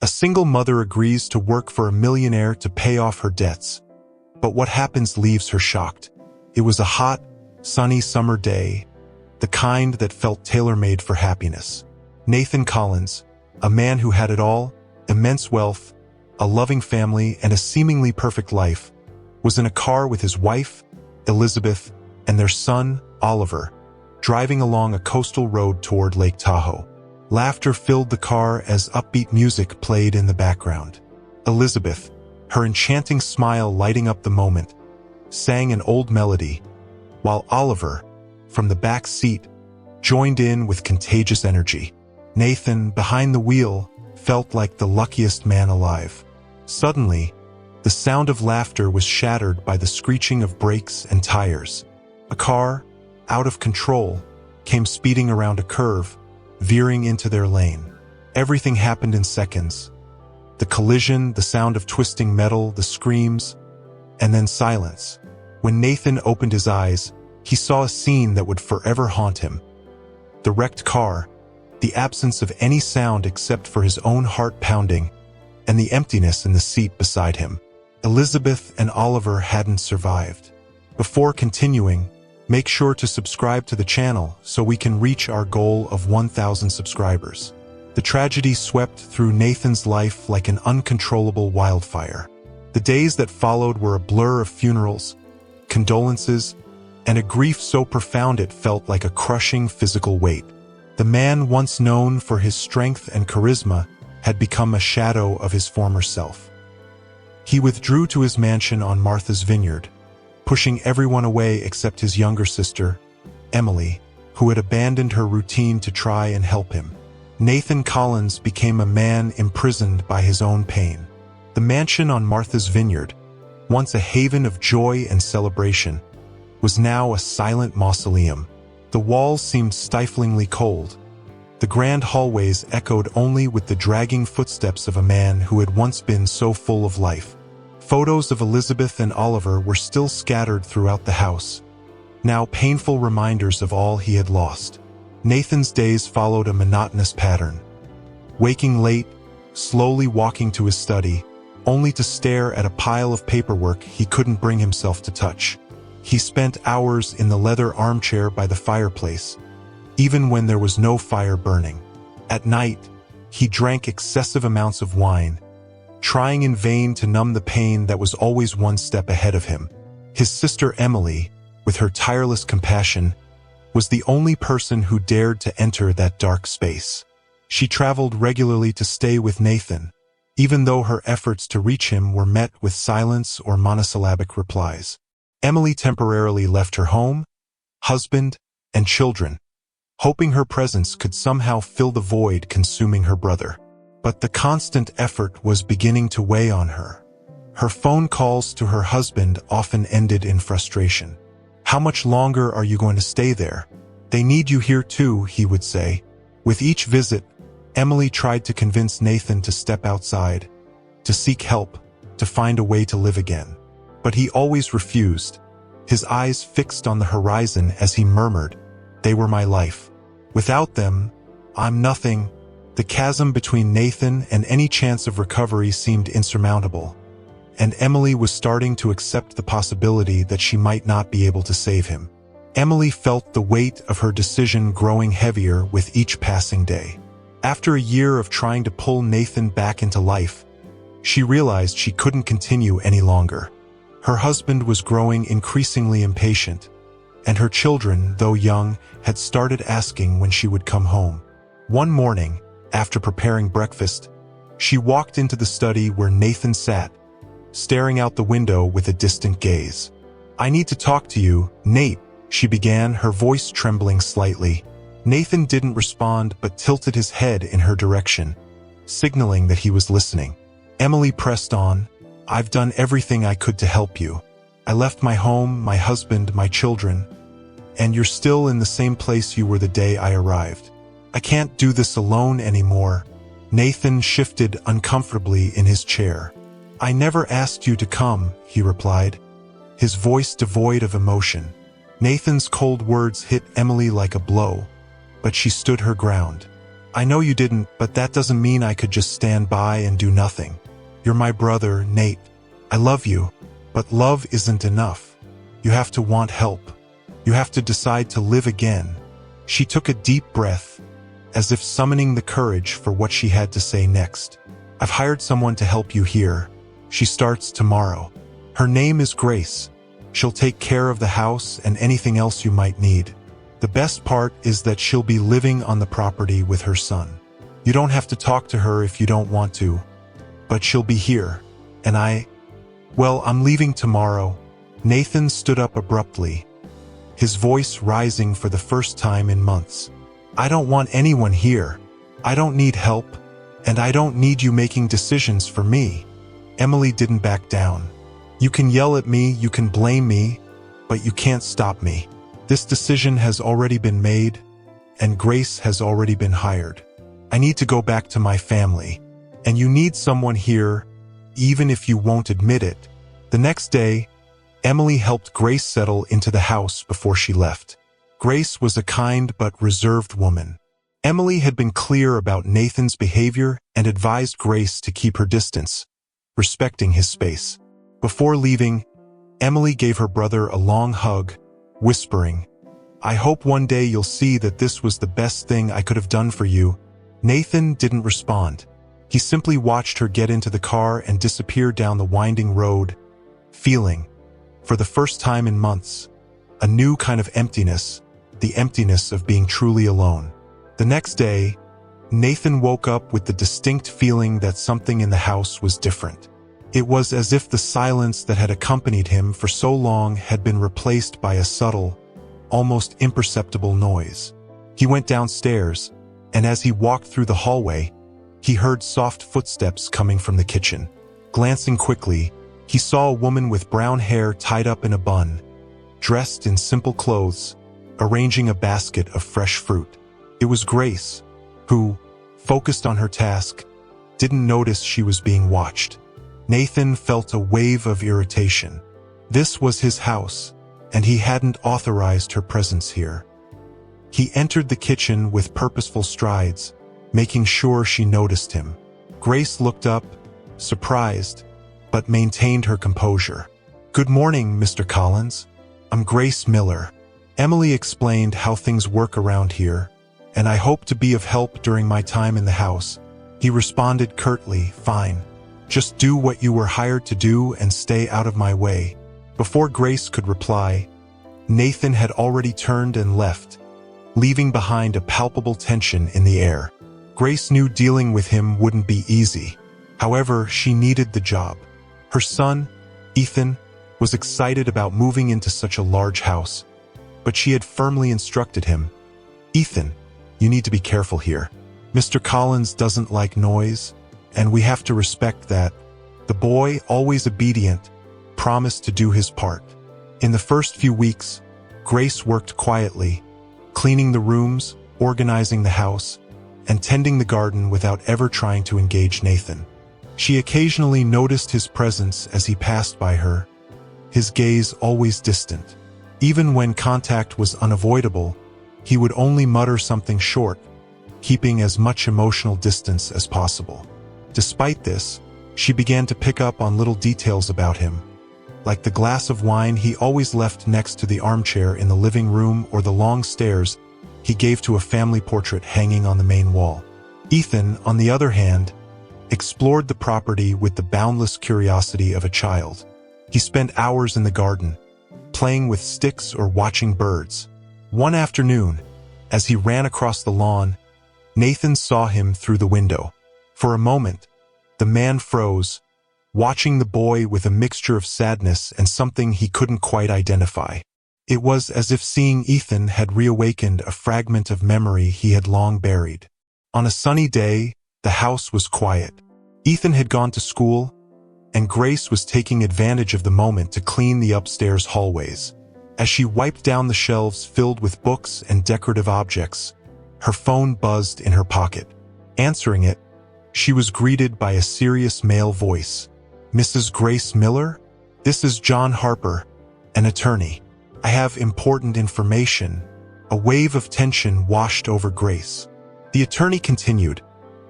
A single mother agrees to work for a millionaire to pay off her debts. But what happens leaves her shocked. It was a hot, sunny summer day, the kind that felt tailor-made for happiness. Nathan Collins, a man who had it all, immense wealth, a loving family, and a seemingly perfect life, was in a car with his wife, Elizabeth, and their son, Oliver, driving along a coastal road toward Lake Tahoe. Laughter filled the car as upbeat music played in the background. Elizabeth, her enchanting smile lighting up the moment, sang an old melody, while Oliver, from the back seat, joined in with contagious energy. Nathan, behind the wheel, felt like the luckiest man alive. Suddenly, the sound of laughter was shattered by the screeching of brakes and tires. A car, out of control, came speeding around a curve, veering into their lane. Everything happened in seconds. The collision, the sound of twisting metal, the screams, and then silence. When Nathan opened his eyes, he saw a scene that would forever haunt him. The wrecked car, the absence of any sound except for his own heart pounding, and the emptiness in the seat beside him. Elizabeth and Oliver hadn't survived. Before continuing, make sure to subscribe to the channel so we can reach our goal of 1,000 subscribers. The tragedy swept through Nathan's life like an uncontrollable wildfire. The days that followed were a blur of funerals, condolences, and a grief so profound it felt like a crushing physical weight. The man once known for his strength and charisma had become a shadow of his former self. He withdrew to his mansion on Martha's Vineyard, pushing everyone away except his younger sister, Emily, who had abandoned her routine to try and help him. Nathan Collins became a man imprisoned by his own pain. The mansion on Martha's Vineyard, once a haven of joy and celebration, was now a silent mausoleum. The walls seemed stiflingly cold. The grand hallways echoed only with the dragging footsteps of a man who had once been so full of life. Photos of Elizabeth and Oliver were still scattered throughout the house, now painful reminders of all he had lost. Nathan's days followed a monotonous pattern. Waking late, slowly walking to his study, only to stare at a pile of paperwork he couldn't bring himself to touch. He spent hours in the leather armchair by the fireplace, even when there was no fire burning. At night, he drank excessive amounts of wine, trying in vain to numb the pain that was always one step ahead of him. His sister Emily, with her tireless compassion, was the only person who dared to enter that dark space. She traveled regularly to stay with Nathan, even though her efforts to reach him were met with silence or monosyllabic replies. Emily temporarily left her home, husband, and children, hoping her presence could somehow fill the void consuming her brother. But the constant effort was beginning to weigh on her. Her phone calls to her husband often ended in frustration. "How much longer are you going to stay there? They need you here too," he would say. With each visit, Emily tried to convince Nathan to step outside, to seek help, to find a way to live again. But he always refused, his eyes fixed on the horizon as he murmured, "They were my life. Without them, I'm nothing." The chasm between Nathan and any chance of recovery seemed insurmountable, and Emily was starting to accept the possibility that she might not be able to save him. Emily felt the weight of her decision growing heavier with each passing day. After a year of trying to pull Nathan back into life, she realized she couldn't continue any longer. Her husband was growing increasingly impatient, and her children, though young, had started asking when she would come home. One morning, after preparing breakfast, she walked into the study where Nathan sat, staring out the window with a distant gaze. "I need to talk to you, Nate," she began, her voice trembling slightly. Nathan didn't respond but tilted his head in her direction, signaling that he was listening. Emily pressed on, "I've done everything I could to help you. I left my home, my husband, my children, and you're still in the same place you were the day I arrived. I can't do this alone anymore." Nathan shifted uncomfortably in his chair. "I never asked you to come," he replied, his voice devoid of emotion. Nathan's cold words hit Emily like a blow, but she stood her ground. I know you didn't, but that doesn't mean I could just stand by and do nothing. You're my brother, Nate. I love you, but love isn't enough. You have to want help. You have to decide to live again. She took a deep breath, as if summoning the courage for what she had to say next. I've hired someone to help you here. She starts tomorrow. Her name is Grace. She'll take care of the house and anything else you might need. The best part is that she'll be living on the property with her son. You don't have to talk to her if you don't want to, but she'll be here. And I'm leaving tomorrow. Nathan stood up abruptly, his voice rising for the first time in months. I don't want anyone here. I don't need help, and I don't need you making decisions for me. Emily didn't back down. You can yell at me, you can blame me, but you can't stop me. This decision has already been made, and Grace has already been hired. I need to go back to my family, and you need someone here, even if you won't admit it. The next day, Emily helped Grace settle into the house before she left. Grace was a kind but reserved woman. Emily had been clear about Nathan's behavior and advised Grace to keep her distance, respecting his space. Before leaving, Emily gave her brother a long hug, whispering, I hope one day you'll see that this was the best thing I could have done for you. Nathan didn't respond. He simply watched her get into the car and disappear down the winding road, feeling, for the first time in months, a new kind of emptiness, the emptiness of being truly alone. The next day, Nathan woke up with the distinct feeling that something in the house was different. It was as if the silence that had accompanied him for so long had been replaced by a subtle, almost imperceptible noise. He went downstairs, and as he walked through the hallway, he heard soft footsteps coming from the kitchen. Glancing quickly, he saw a woman with brown hair tied up in a bun, dressed in simple clothes, arranging a basket of fresh fruit. It was Grace, who, focused on her task, didn't notice she was being watched. Nathan felt a wave of irritation. This was his house, and he hadn't authorized her presence here. He entered the kitchen with purposeful strides, making sure she noticed him. Grace looked up, surprised, but maintained her composure. Good morning, Mr. Collins. I'm Grace Miller. Emily explained how things work around here, and I hope to be of help during my time in the house. He responded curtly, fine. Just do what you were hired to do and stay out of my way. Before Grace could reply, Nathan had already turned and left, leaving behind a palpable tension in the air. Grace knew dealing with him wouldn't be easy. However, she needed the job. Her son, Ethan, was excited about moving into such a large house, but she had firmly instructed him, Ethan, you need to be careful here. Mr. Collins doesn't like noise, and we have to respect that. The boy, always obedient, promised to do his part. In the first few weeks, Grace worked quietly, cleaning the rooms, organizing the house, and tending the garden without ever trying to engage Nathan. She occasionally noticed his presence as he passed by her, his gaze always distant. Even when contact was unavoidable, he would only mutter something short, keeping as much emotional distance as possible. Despite this, she began to pick up on little details about him, like the glass of wine he always left next to the armchair in the living room or the long stares he gave to a family portrait hanging on the main wall. Ethan, on the other hand, explored the property with the boundless curiosity of a child. He spent hours in the garden, playing with sticks or watching birds. One afternoon, as he ran across the lawn, Nathan saw him through the window. For a moment, the man froze, watching the boy with a mixture of sadness and something he couldn't quite identify. It was as if seeing Ethan had reawakened a fragment of memory he had long buried. On a sunny day, the house was quiet. Ethan had gone to school, and Grace was taking advantage of the moment to clean the upstairs hallways. As she wiped down the shelves filled with books and decorative objects, her phone buzzed in her pocket. Answering it, she was greeted by a serious male voice. Mrs. Grace Miller? This is John Harper, an attorney. I have important information. A wave of tension washed over Grace. The attorney continued,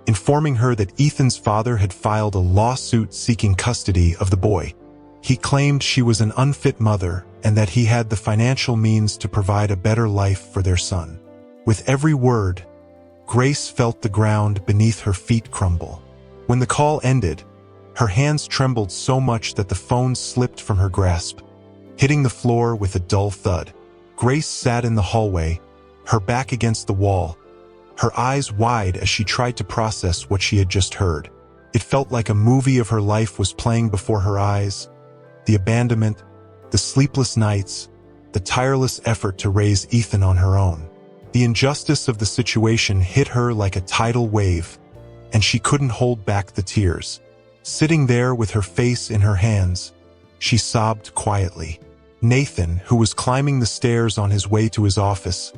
informing her that Ethan's father had filed a lawsuit seeking custody of the boy. He claimed she was an unfit mother and that he had the financial means to provide a better life for their son. With every word, Grace felt the ground beneath her feet crumble. When the call ended, her hands trembled so much that the phone slipped from her grasp, hitting the floor with a dull thud. Grace sat in the hallway, her back against the wall, her eyes wide as she tried to process what she had just heard. It felt like a movie of her life was playing before her eyes. The abandonment, the sleepless nights, the tireless effort to raise Ethan on her own. The injustice of the situation hit her like a tidal wave, and she couldn't hold back the tears. Sitting there with her face in her hands, she sobbed quietly. Nathan, who was climbing the stairs on his way to his office,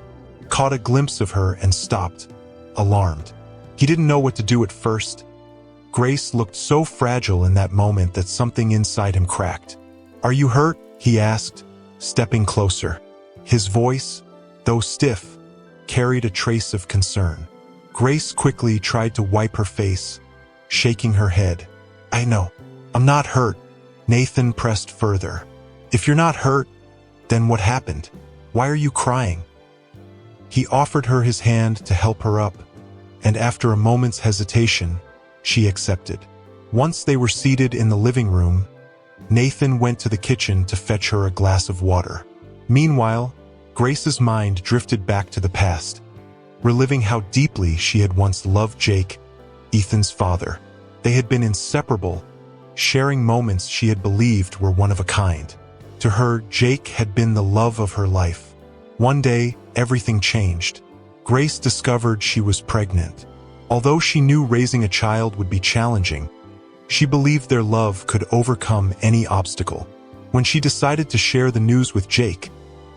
caught a glimpse of her and stopped, alarmed. He didn't know what to do at first. Grace looked so fragile in that moment that something inside him cracked. "Are you hurt?" he asked, stepping closer. His voice, though stiff, carried a trace of concern. Grace quickly tried to wipe her face, shaking her head. "I know. I'm not hurt." Nathan pressed further. "If you're not hurt, then what happened? Why are you crying?" He offered her his hand to help her up, and after a moment's hesitation, she accepted. Once they were seated in the living room, Nathan went to the kitchen to fetch her a glass of water. Meanwhile, Grace's mind drifted back to the past, reliving how deeply she had once loved Jake, Ethan's father. They had been inseparable, sharing moments she had believed were one of a kind. To her, Jake had been the love of her life. One day, everything changed. Grace discovered she was pregnant. Although she knew raising a child would be challenging, she believed their love could overcome any obstacle. When she decided to share the news with Jake,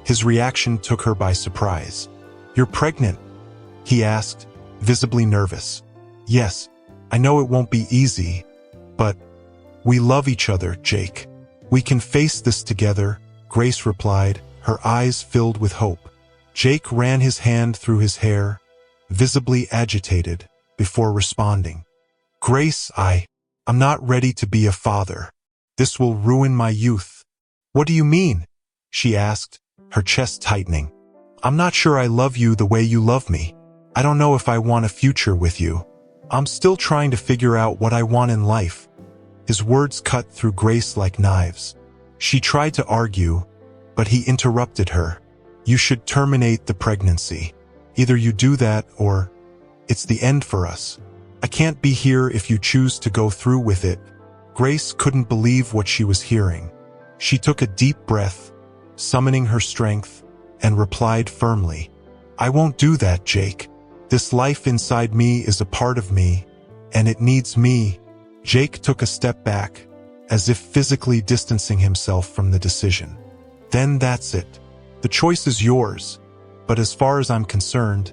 his reaction took her by surprise. "You're pregnant?" he asked, visibly nervous. "Yes, I know it won't be easy, but we love each other, Jake. We can face this together," Grace replied, her eyes filled with hope. Jake ran his hand through his hair, visibly agitated, before responding. "Grace, I'm not ready to be a father. This will ruin my youth." "What do you mean?" she asked, her chest tightening. "I'm not sure I love you the way you love me. I don't know if I want a future with you. I'm still trying to figure out what I want in life." His words cut through Grace like knives. She tried to argue, but he interrupted her. "You should terminate the pregnancy. Either you do that or it's the end for us. I can't be here if you choose to go through with it." Grace couldn't believe what she was hearing. She took a deep breath, summoning her strength, and replied firmly, "I won't do that, Jake. This life inside me is a part of me, and it needs me." Jake took a step back, as if physically distancing himself from the decision. "Then that's it. The choice is yours, but as far as I'm concerned,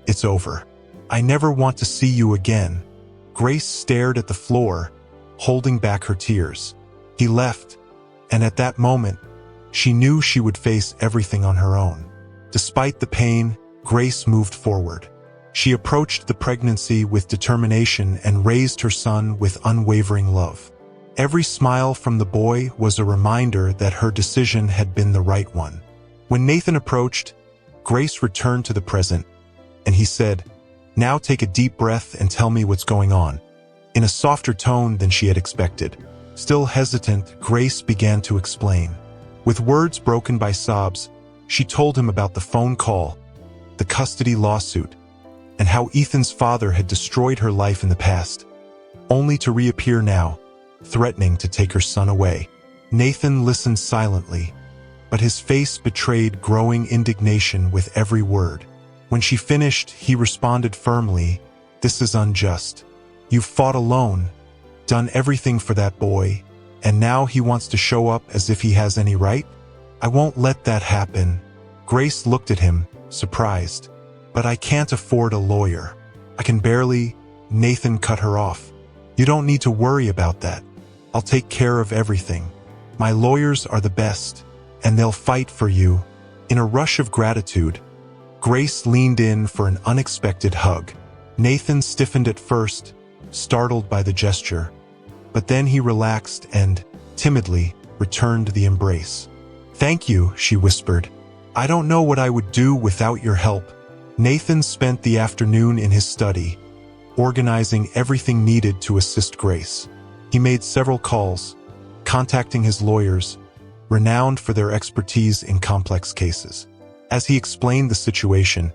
it's over. I never want to see you again." Grace stared at the floor, holding back her tears. He left, and at that moment, she knew she would face everything on her own. Despite the pain, Grace moved forward. She approached the pregnancy with determination and raised her son with unwavering love. Every smile from the boy was a reminder that her decision had been the right one. When Nathan approached, Grace returned to the present, and he said, "Now take a deep breath and tell me what's going on," in a softer tone than she had expected. Still hesitant, Grace began to explain. With words broken by sobs, she told him about the phone call, the custody lawsuit, and how Ethan's father had destroyed her life in the past, only to reappear now, threatening to take her son away. Nathan listened silently, but his face betrayed growing indignation with every word. When she finished, he responded firmly, "This is unjust. You've fought alone, done everything for that boy, and now he wants to show up as if he has any right? I won't let that happen." Grace looked at him, surprised. "But I can't afford a lawyer. I can barely—" Nathan cut her off. "You don't need to worry about that. I'll take care of everything. My lawyers are the best, and they'll fight for you." In a rush of gratitude, Grace leaned in for an unexpected hug. Nathan stiffened at first, startled by the gesture, but then he relaxed and, timidly, returned the embrace. "Thank you," she whispered. "I don't know what I would do without your help." Nathan spent the afternoon in his study, organizing everything needed to assist Grace. He made several calls, contacting his lawyers, renowned for their expertise in complex cases. As he explained the situation,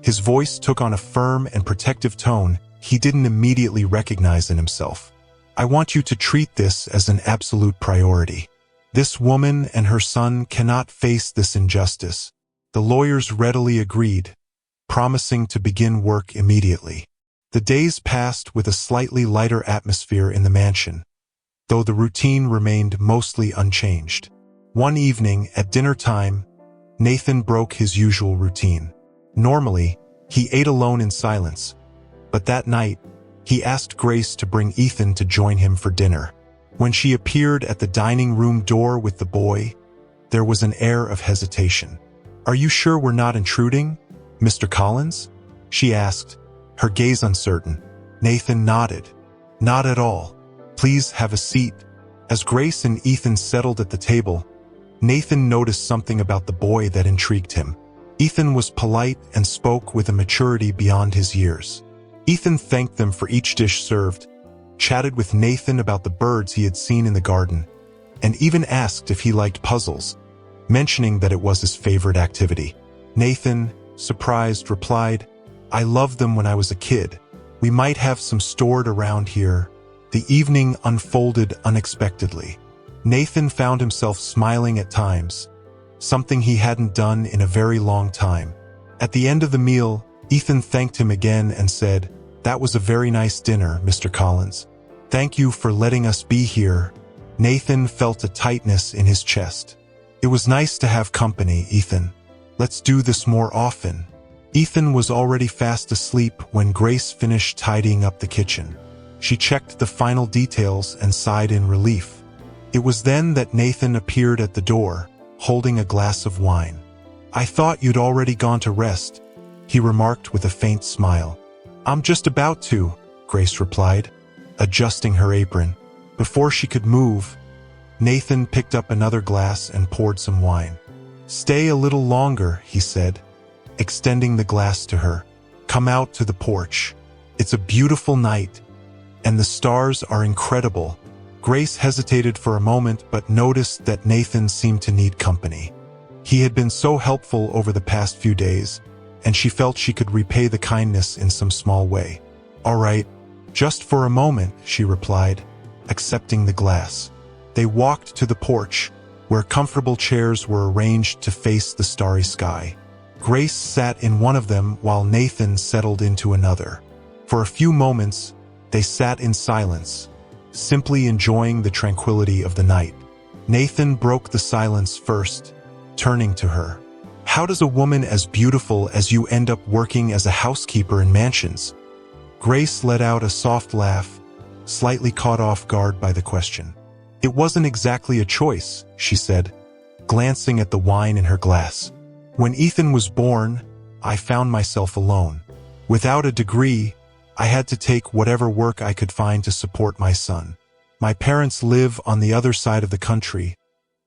his voice took on a firm and protective tone he didn't immediately recognize in himself. "I want you to treat this as an absolute priority. This woman and her son cannot face this injustice." The lawyers readily agreed, promising to begin work immediately. The days passed with a slightly lighter atmosphere in the mansion, though the routine remained mostly unchanged. One evening, at dinner time, Nathan broke his usual routine. Normally, he ate alone in silence, but that night, he asked Grace to bring Ethan to join him for dinner. When she appeared at the dining room door with the boy, there was an air of hesitation. "Are you sure we're not intruding, Mr. Collins?" she asked, her gaze uncertain. Nathan nodded. "Not at all. Please have a seat." As Grace and Ethan settled at the table, Nathan noticed something about the boy that intrigued him. Ethan was polite and spoke with a maturity beyond his years. Ethan thanked them for each dish served, chatted with Nathan about the birds he had seen in the garden, and even asked if he liked puzzles, mentioning that it was his favorite activity. Nathan, surprised, replied, "I loved them when I was a kid. We might have some stored around here." The evening unfolded unexpectedly. Nathan found himself smiling at times, something he hadn't done in a very long time. At the end of the meal, Ethan thanked him again and said, "That was a very nice dinner, Mr. Collins. Thank you for letting us be here." Nathan felt a tightness in his chest. "It was nice to have company, Ethan. Let's do this more often." Ethan was already fast asleep when Grace finished tidying up the kitchen. She checked the final details and sighed in relief. It was then that Nathan appeared at the door, holding a glass of wine. "I thought you'd already gone to rest," he remarked with a faint smile. "I'm just about to," Grace replied, adjusting her apron. Before she could move, Nathan picked up another glass and poured some wine. "Stay a little longer," he said, extending the glass to her. "Come out to the porch. It's a beautiful night, and the stars are incredible." Grace hesitated for a moment but noticed that Nathan seemed to need company. He had been so helpful over the past few days, and she felt she could repay the kindness in some small way. "All right, just for a moment," she replied, accepting the glass. They walked to the porch, where comfortable chairs were arranged to face the starry sky. Grace sat in one of them while Nathan settled into another. For a few moments, they sat in silence, simply enjoying the tranquility of the night. Nathan broke the silence first, turning to her. "How does a woman as beautiful as you end up working as a housekeeper in mansions?" Grace let out a soft laugh, slightly caught off guard by the question. "It wasn't exactly a choice," she said, glancing at the wine in her glass. "When Ethan was born, I found myself alone. Without a degree, I had to take whatever work I could find to support my son. My parents live on the other side of the country,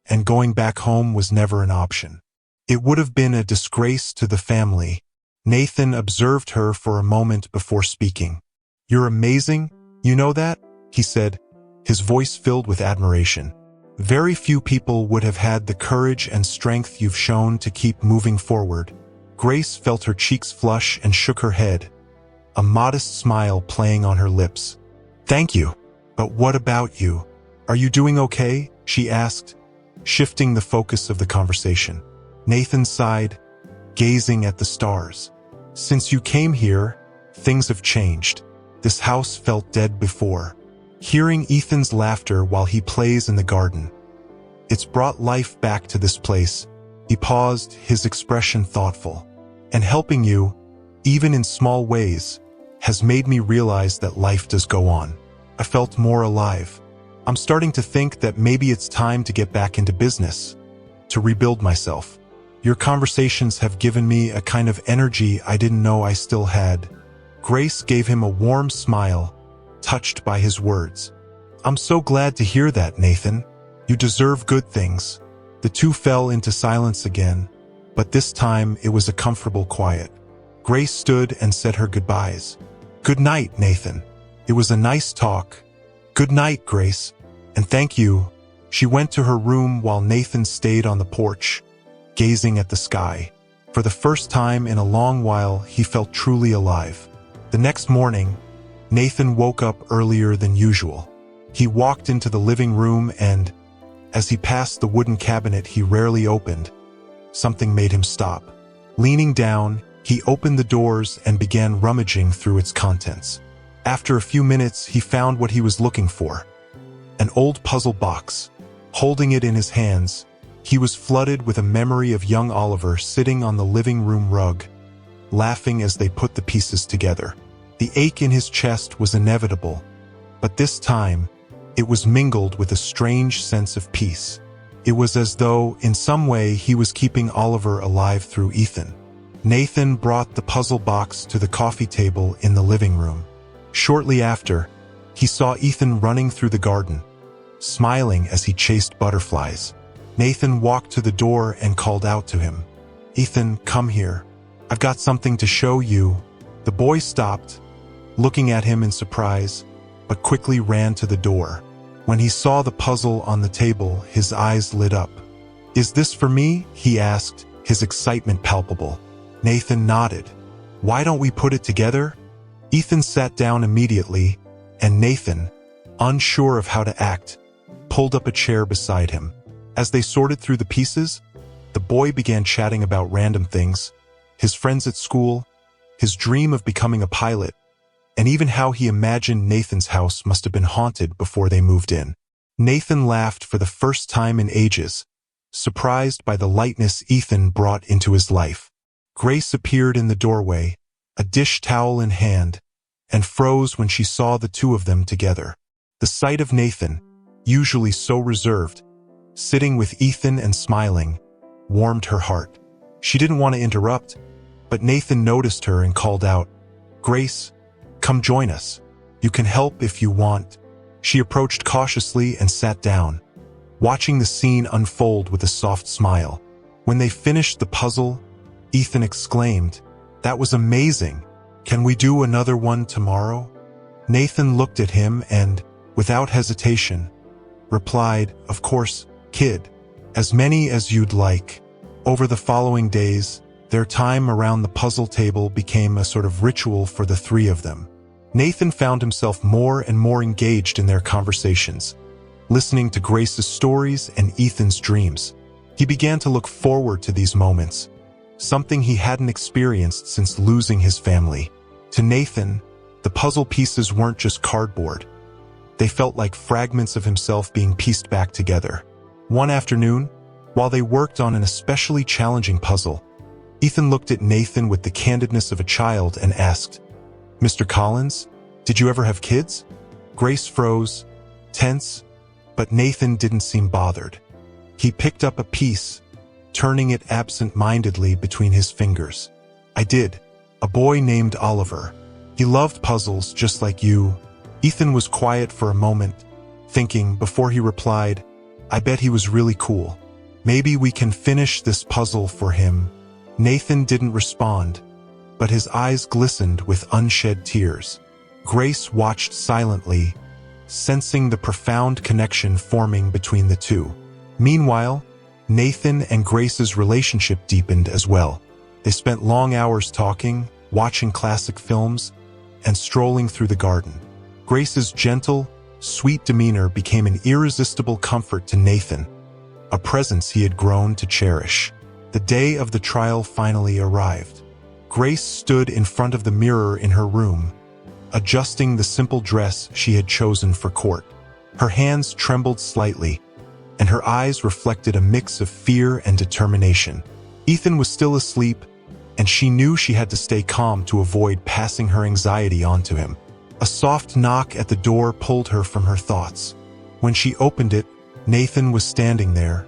and going back home was never an option. It would have been a disgrace to the family." Nathan observed her for a moment before speaking. "You're amazing, you know that?" he said, his voice filled with admiration. "Very few people would have had the courage and strength you've shown to keep moving forward." Grace felt her cheeks flush and shook her head, a modest smile playing on her lips. "Thank you. But what about you? Are you doing okay?" she asked, shifting the focus of the conversation. Nathan sighed, gazing at the stars. "Since you came here, things have changed. This house felt dead before. Hearing Ethan's laughter while he plays in the garden, it's brought life back to this place." He paused, his expression thoughtful. "And helping you, even in small ways, has made me realize that life does go on. I felt more alive. I'm starting to think that maybe it's time to get back into business, to rebuild myself. Your conversations have given me a kind of energy I didn't know I still had." Grace gave him a warm smile, touched by his words. "I'm so glad to hear that, Nathan. You deserve good things." The two fell into silence again, but this time it was a comfortable quiet. Grace stood and said her goodbyes. "Good night, Nathan. It was a nice talk." "Good night, Grace, and thank you." She went to her room while Nathan stayed on the porch, gazing at the sky. For the first time in a long while, he felt truly alive. The next morning, Nathan woke up earlier than usual. He walked into the living room and, as he passed the wooden cabinet he rarely opened, something made him stop. Leaning down, he opened the doors and began rummaging through its contents. After a few minutes, he found what he was looking for: an old puzzle box. Holding it in his hands, he was flooded with a memory of young Oliver sitting on the living room rug, laughing as they put the pieces together. The ache in his chest was inevitable, but this time, it was mingled with a strange sense of peace. It was as though, in some way, he was keeping Oliver alive through Ethan. Nathan brought the puzzle box to the coffee table in the living room. Shortly after, he saw Ethan running through the garden, smiling as he chased butterflies. Nathan walked to the door and called out to him. "Ethan, come here. I've got something to show you." The boy stopped, looking at him in surprise, but quickly ran to the door. When he saw the puzzle on the table, his eyes lit up. "Is this for me?" he asked, his excitement palpable. Nathan nodded. "Why don't we put it together?" Ethan sat down immediately, and Nathan, unsure of how to act, pulled up a chair beside him. As they sorted through the pieces, the boy began chatting about random things: his friends at school, his dream of becoming a pilot, and even how he imagined Nathan's house must have been haunted before they moved in. Nathan laughed for the first time in ages, surprised by the lightness Ethan brought into his life. Grace appeared in the doorway, a dish towel in hand, and froze when she saw the two of them together. The sight of Nathan, usually so reserved, sitting with Ethan and smiling, warmed her heart. She didn't want to interrupt, but Nathan noticed her and called out, "Grace, come join us. You can help if you want." She approached cautiously and sat down, watching the scene unfold with a soft smile. When they finished the puzzle, Ethan exclaimed, "That was amazing. Can we do another one tomorrow?" Nathan looked at him and, without hesitation, replied, "Of course, kid. As many as you'd like." Over the following days, their time around the puzzle table became a sort of ritual for the three of them. Nathan found himself more and more engaged in their conversations, listening to Grace's stories and Ethan's dreams. He began to look forward to these moments, something he hadn't experienced since losing his family. To Nathan, the puzzle pieces weren't just cardboard. They felt like fragments of himself being pieced back together. One afternoon, while they worked on an especially challenging puzzle, Ethan looked at Nathan with the candidness of a child and asked, "Mr. Collins, did you ever have kids?" Grace froze, tense, but Nathan didn't seem bothered. He picked up a piece, turning it absent-mindedly between his fingers. "I did. A boy named Oliver. He loved puzzles just like you." Ethan was quiet for a moment, thinking before he replied, "I bet he was really cool. Maybe we can finish this puzzle for him." Nathan didn't respond, but his eyes glistened with unshed tears. Grace watched silently, sensing the profound connection forming between the two. Meanwhile, Nathan and Grace's relationship deepened as well. They spent long hours talking, watching classic films, and strolling through the garden. Grace's gentle, sweet demeanor became an irresistible comfort to Nathan, a presence he had grown to cherish. The day of the trial finally arrived. Grace stood in front of the mirror in her room, adjusting the simple dress she had chosen for court. Her hands trembled slightly, and her eyes reflected a mix of fear and determination. Ethan was still asleep, and she knew she had to stay calm to avoid passing her anxiety onto him. A soft knock at the door pulled her from her thoughts. When she opened it, Nathan was standing there,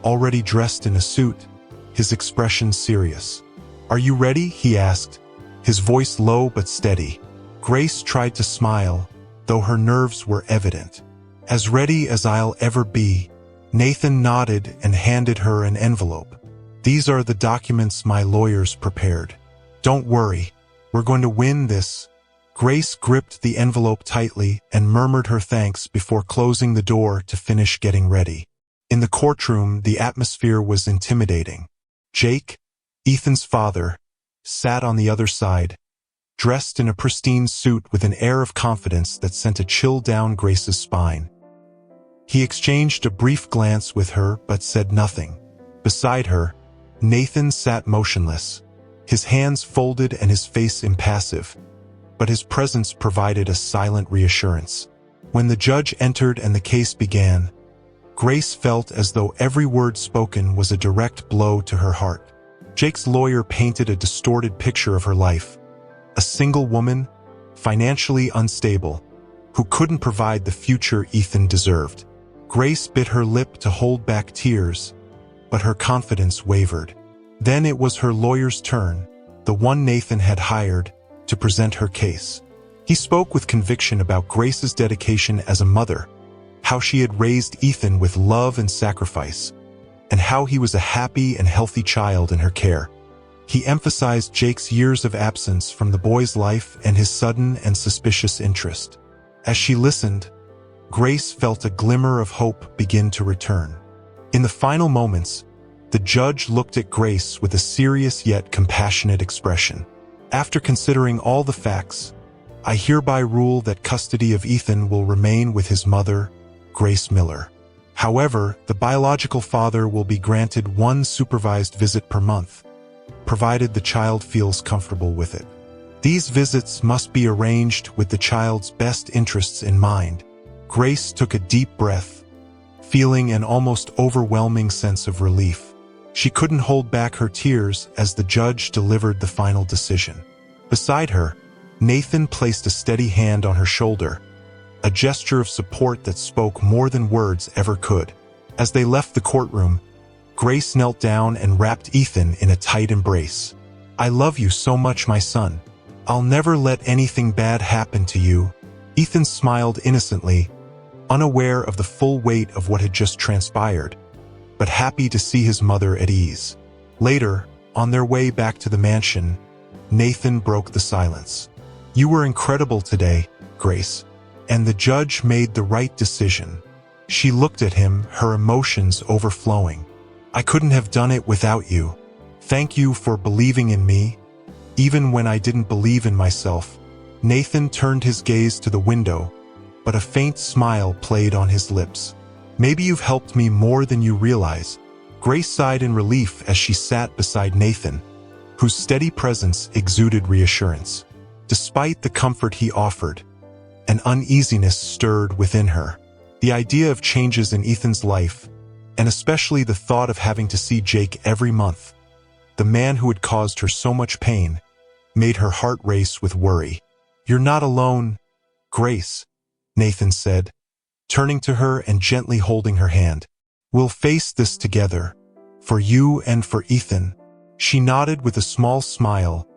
already dressed in a suit, his expression serious. "Are you ready?" he asked, his voice low but steady. Grace tried to smile, though her nerves were evident. "As ready as I'll ever be." Nathan nodded and handed her an envelope. "These are the documents my lawyers prepared. Don't worry, we're going to win this." Grace gripped the envelope tightly and murmured her thanks before closing the door to finish getting ready. In the courtroom, the atmosphere was intimidating. Jake, Ethan's father, sat on the other side, dressed in a pristine suit with an air of confidence that sent a chill down Grace's spine. He exchanged a brief glance with her but said nothing. Beside her, Nathan sat motionless, his hands folded and his face impassive, but his presence provided a silent reassurance. When the judge entered and the case began, Grace felt as though every word spoken was a direct blow to her heart. Jake's lawyer painted a distorted picture of her life. A single woman, financially unstable, who couldn't provide the future Ethan deserved. Grace bit her lip to hold back tears, but her confidence wavered. Then it was her lawyer's turn, the one Nathan had hired, to present her case. He spoke with conviction about Grace's dedication as a mother, how she had raised Ethan with love and sacrifice, and how he was a happy and healthy child in her care. He emphasized Jake's years of absence from the boy's life and his sudden and suspicious interest. As she listened, Grace felt a glimmer of hope begin to return. In the final moments, the judge looked at Grace with a serious yet compassionate expression. "After considering all the facts, I hereby rule that custody of Ethan will remain with his mother, Grace Miller. However, the biological father will be granted one supervised visit per month, provided the child feels comfortable with it. These visits must be arranged with the child's best interests in mind." Grace took a deep breath, feeling an almost overwhelming sense of relief. She couldn't hold back her tears as the judge delivered the final decision. Beside her, Nathan placed a steady hand on her shoulder, a gesture of support that spoke more than words ever could. As they left the courtroom, Grace knelt down and wrapped Ethan in a tight embrace. "I love you so much, my son. I'll never let anything bad happen to you." Ethan smiled innocently, unaware of the full weight of what had just transpired, but happy to see his mother at ease. Later, on their way back to the mansion, Nathan broke the silence. "You were incredible today, Grace, and the judge made the right decision." She looked at him, her emotions overflowing. "I couldn't have done it without you. Thank you for believing in me, even when I didn't believe in myself." Nathan turned his gaze to the window, but a faint smile played on his lips. "Maybe you've helped me more than you realize." Grace sighed in relief as she sat beside Nathan, whose steady presence exuded reassurance. Despite the comfort he offered, an uneasiness stirred within her. The idea of changes in Ethan's life, and especially the thought of having to see Jake every month, the man who had caused her so much pain, made her heart race with worry. "You're not alone, Grace," Nathan said, turning to her and gently holding her hand. "We'll face this together, for you and for Ethan." She nodded with a small smile,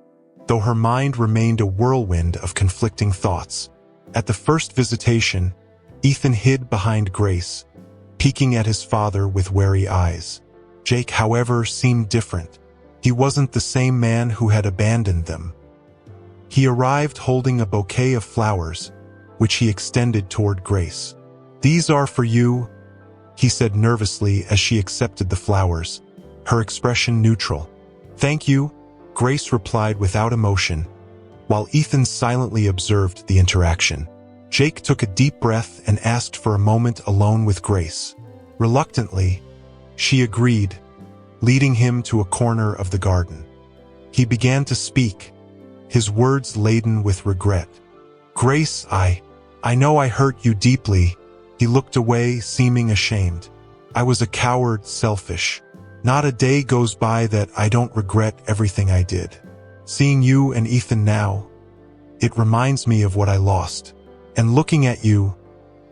though her mind remained a whirlwind of conflicting thoughts. At the first visitation, Ethan hid behind Grace, peeking at his father with wary eyes. Jake, however, seemed different. He wasn't the same man who had abandoned them. He arrived holding a bouquet of flowers, which he extended toward Grace. "These are for you," he said nervously as she accepted the flowers, her expression neutral. "Thank you," Grace replied without emotion, while Ethan silently observed the interaction. Jake took a deep breath and asked for a moment alone with Grace. Reluctantly, she agreed, leading him to a corner of the garden. He began to speak, his words laden with regret. "Grace, I know I hurt you deeply." He looked away, seeming ashamed. "I was a coward, selfish. Not a day goes by that I don't regret everything I did. Seeing you and Ethan now, it reminds me of what I lost. And looking at you,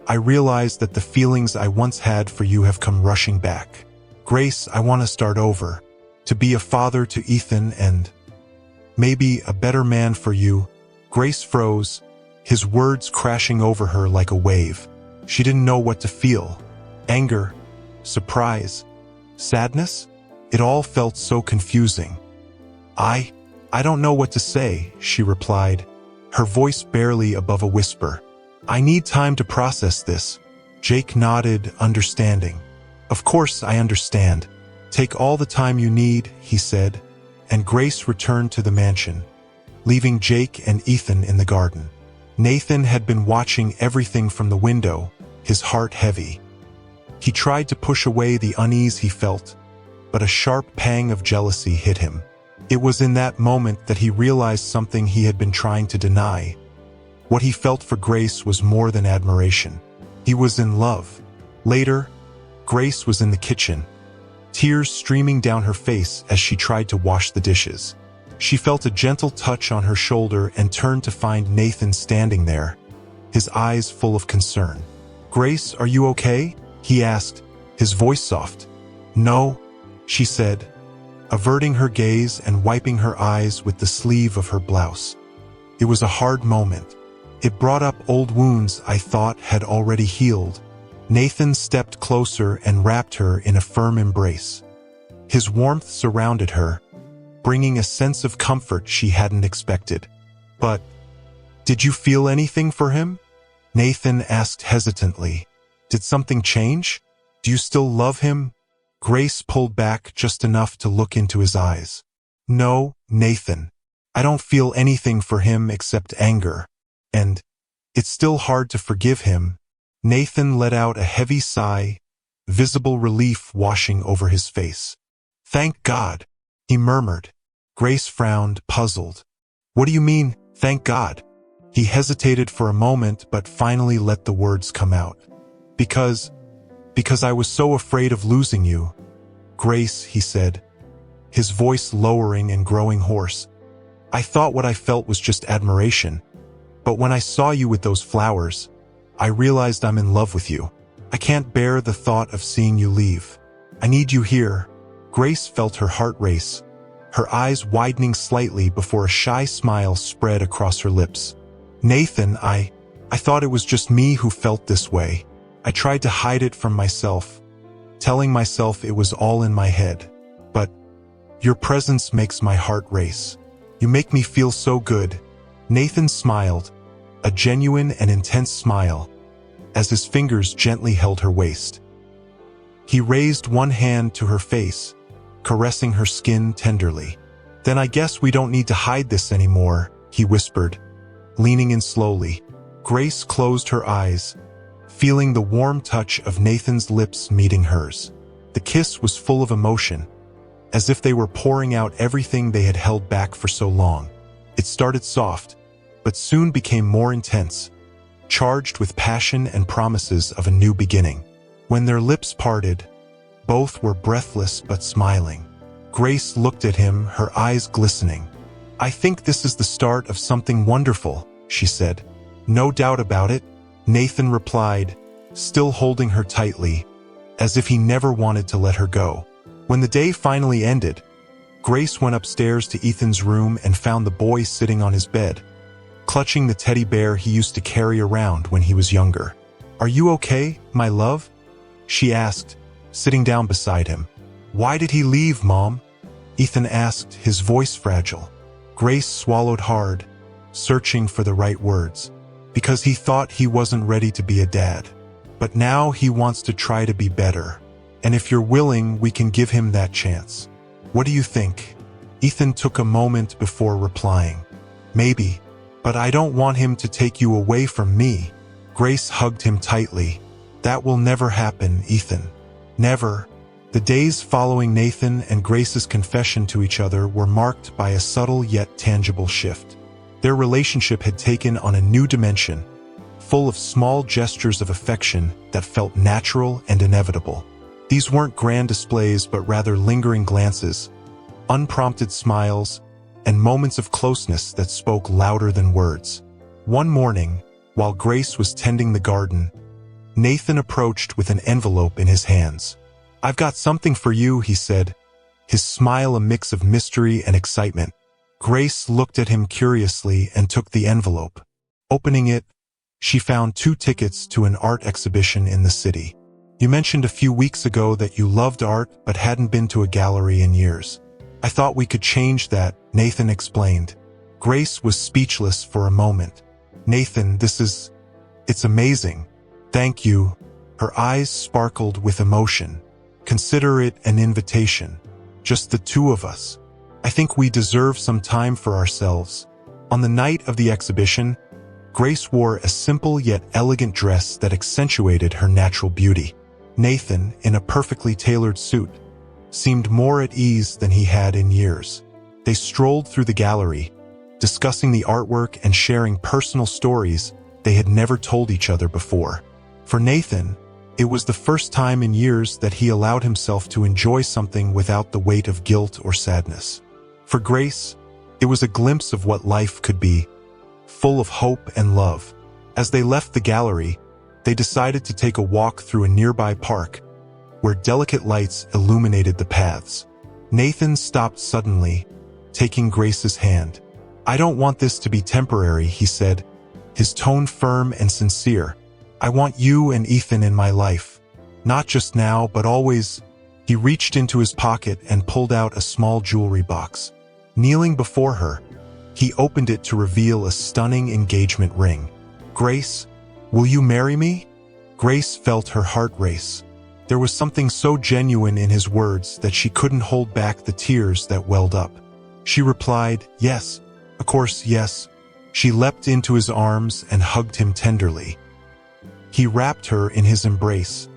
I realize that the feelings I once had for you have come rushing back. Grace, I want to start over, to be a father to Ethan and..." Maybe a better man for you. Grace froze, his words crashing over her like a wave. She didn't know what to feel. Anger, surprise, sadness? It all felt so confusing. I don't know what to say, she replied, her voice barely above a whisper. I need time to process this. Jake nodded, understanding. Of course I understand. Take all the time you need, he said, and Grace returned to the mansion, leaving Jake and Ethan in the garden. Nathan had been watching everything from the window, his heart heavy. He tried to push away the unease he felt, but a sharp pang of jealousy hit him. It was in that moment that he realized something he had been trying to deny. What he felt for Grace was more than admiration. He was in love. Later, Grace was in the kitchen, tears streaming down her face as she tried to wash the dishes. She felt a gentle touch on her shoulder and turned to find Nathan standing there, his eyes full of concern. "Grace, are you okay?" he asked, his voice soft. "No," she said, averting her gaze and wiping her eyes with the sleeve of her blouse. It was a hard moment. It brought up old wounds I thought had already healed. Nathan stepped closer and wrapped her in a firm embrace. His warmth surrounded her, bringing a sense of comfort she hadn't expected. "But, did you feel anything for him?" Nathan asked hesitantly. "Did something change? Do you still love him?" Grace pulled back just enough to look into his eyes. "No, Nathan. I don't feel anything for him except anger. And it's still hard to forgive him." Nathan let out a heavy sigh, visible relief washing over his face. "Thank God," he murmured. Grace frowned, puzzled. "What do you mean, thank God?" He hesitated for a moment but finally let the words come out. Because I was so afraid of losing you." "Grace," he said, his voice lowering and growing hoarse. "I thought what I felt was just admiration. But when I saw you with those flowers, I realized I'm in love with you. I can't bear the thought of seeing you leave. I need you here." Grace felt her heart race, her eyes widening slightly before a shy smile spread across her lips. "Nathan, I thought it was just me who felt this way. I tried to hide it from myself, telling myself it was all in my head. But your presence makes my heart race. You make me feel so good." Nathan smiled, a genuine and intense smile, as his fingers gently held her waist. He raised one hand to her face, caressing her skin tenderly. "Then I guess we don't need to hide this anymore," he whispered, leaning in slowly. Grace closed her eyes, feeling the warm touch of Nathan's lips meeting hers. The kiss was full of emotion, as if they were pouring out everything they had held back for so long. It started soft, but soon became more intense, charged with passion and promises of a new beginning. When their lips parted, both were breathless but smiling. Grace looked at him, her eyes glistening. "I think this is the start of something wonderful," she said. "No doubt about it," Nathan replied, still holding her tightly, as if he never wanted to let her go. When the day finally ended, Grace went upstairs to Ethan's room and found the boy sitting on his bed, clutching the teddy bear he used to carry around when he was younger. "Are you okay, my love?" she asked, sitting down beside him. "Why did he leave, Mom?" Ethan asked, his voice fragile. Grace swallowed hard, searching for the right words. "Because he thought he wasn't ready to be a dad. But now he wants to try to be better. And if you're willing, we can give him that chance. What do you think?" Ethan took a moment before replying. "Maybe, but I don't want him to take you away from me." Grace hugged him tightly. "That will never happen, Ethan. Never." The days following Nathan and Grace's confession to each other were marked by a subtle yet tangible shift. Their relationship had taken on a new dimension, full of small gestures of affection that felt natural and inevitable. These weren't grand displays but rather lingering glances, unprompted smiles, and moments of closeness that spoke louder than words. One morning, while Grace was tending the garden, Nathan approached with an envelope in his hands. "I've got something for you," he said, his smile a mix of mystery and excitement. Grace looked at him curiously and took the envelope. Opening it, she found 2 tickets to an art exhibition in the city. You mentioned a few weeks ago that you loved art but hadn't been to a gallery in years. I thought we could change that, Nathan explained. Grace was speechless for a moment. Nathan, it's amazing. Thank you. Her eyes sparkled with emotion. Consider it an invitation. Just the 2 of us. I think we deserve some time for ourselves. On the night of the exhibition, Grace wore a simple yet elegant dress that accentuated her natural beauty. Nathan, in a perfectly tailored suit, seemed more at ease than he had in years. They strolled through the gallery, discussing the artwork and sharing personal stories they had never told each other before. For Nathan, it was the first time in years that he allowed himself to enjoy something without the weight of guilt or sadness. For Grace, it was a glimpse of what life could be, full of hope and love. As they left the gallery, they decided to take a walk through a nearby park, where delicate lights illuminated the paths. Nathan stopped suddenly, taking Grace's hand. I don't want this to be temporary, he said, his tone firm and sincere. I want you and Ethan in my life. Not just now, but always. He reached into his pocket and pulled out a small jewelry box. Kneeling before her, he opened it to reveal a stunning engagement ring. Grace, will you marry me? Grace felt her heart race. There was something so genuine in his words that she couldn't hold back the tears that welled up. She replied, yes, of course, yes. She leapt into his arms and hugged him tenderly. He wrapped her in his embrace,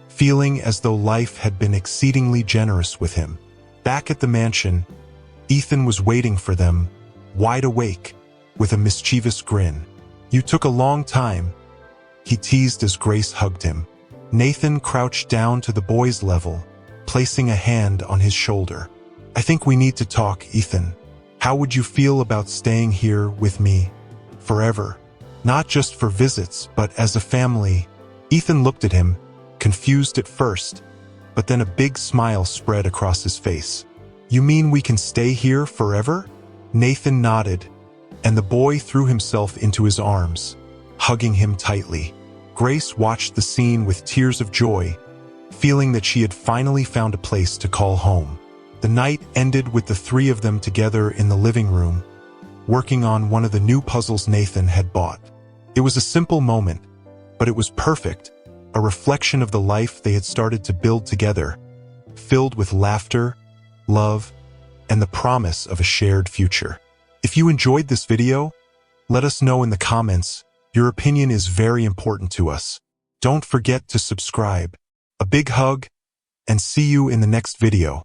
feeling as though life had been exceedingly generous with him. Back at the mansion, Ethan was waiting for them, wide awake, with a mischievous grin. You took a long time, he teased as Grace hugged him. Nathan crouched down to the boy's level, placing a hand on his shoulder. I think we need to talk, Ethan. How would you feel about staying here with me forever? Not just for visits, but as a family. Ethan looked at him, confused at first, but then a big smile spread across his face. You mean we can stay here forever? Nathan nodded, and the boy threw himself into his arms, hugging him tightly. Grace watched the scene with tears of joy, feeling that she had finally found a place to call home. The night ended with the 3 of them together in the living room, working on one of the new puzzles Nathan had bought. It was a simple moment, but it was perfect, a reflection of the life they had started to build together, filled with laughter, love, and the promise of a shared future. If you enjoyed this video, let us know in the comments. Your opinion is very important to us. Don't forget to subscribe. A big hug, and see you in the next video.